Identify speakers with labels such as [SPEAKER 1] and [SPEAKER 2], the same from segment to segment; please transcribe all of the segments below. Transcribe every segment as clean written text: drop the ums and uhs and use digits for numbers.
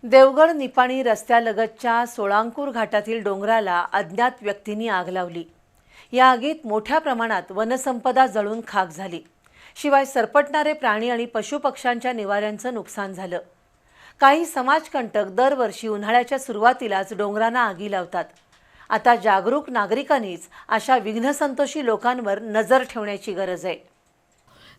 [SPEAKER 1] देवगड निपाणी रस्त्यालगतच्या सोळांकूर घाटातील डोंगराला अज्ञात व्यक्तींनी आग लावली। या आगीत मोठ्या प्रमाणात वनसंपदा जळून खाक झाली। शिवाय सरपटणारे प्राणी आणि पशुपक्ष्यांच्या निवाऱ्यांचं नुकसान झालं। काही समाजकंटक दरवर्षी उन्हाळ्याच्या सुरुवातीलाच डोंगरांना आगी लावतात। आता जागरूक नागरिकांनीच अशा विघ्नसंतोषी लोकांवर नजर ठेवण्याची गरज आहे।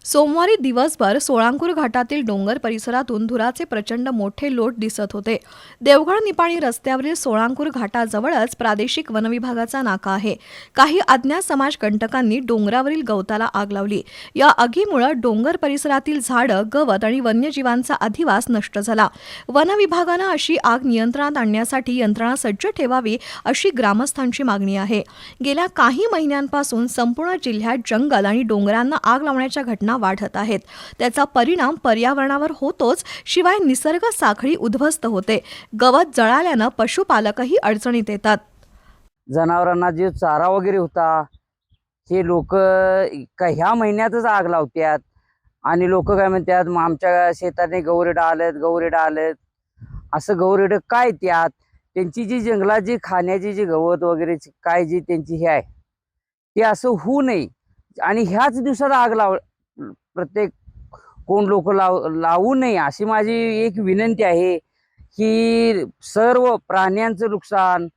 [SPEAKER 2] सोमवारी दिवसभर सोळांकूर घाटातील डोंगर परिसरातून धुराचे प्रचंड मोठे लोट दिसत होते। देवगड निपाणी रस्त्यावरील सोळांकूर घाटाजवळच प्रादेशिक वनविभागाचा नाका आहे। काही अज्ञात समाजकंटकांनी डोंगरावरील गवताला आग लावली। या आगीमुळे डोंगर परिसरातील झाडं, गवत आणि वन्यजीवांचा अधिवास नष्ट झाला। वनविभागानं अशी आग नियंत्रणात आणण्यासाठी यंत्रणा सज्ज ठेवावी अशी ग्रामस्थांची मागणी आहे। गेल्या काही महिन्यांपासून संपूर्ण जिल्ह्यात जंगल आणि डोंगरांना आग लावण्याच्या घटना वाढत आहेत। त्याचा परिणाम पर्यावरणावर होतोच, शिवाय निसर्ग साखळी उद्ध्वस्त होते। गवत जळाल्यानं पशुपालकही अडचणीत येतात।
[SPEAKER 3] जनावरांना जे चारा वगैरे होता हे लोक ह्या महिन्यातच आग लावतात आणि लोक काय म्हणतात मग आमच्या शेताने गौरेडा आलेत असं गौरेड काय त्यात त्यांची जी जंगलात जी खाण्याची जी गवत वगैरे काय जी त्यांची हे आहे ते असं होऊ नये आणि ह्याच दिवसात आग प्रत्येक कोण लोक लावू नये अशी माझी एक विनंती आहे की सर्व प्राण्यांचं नुकसान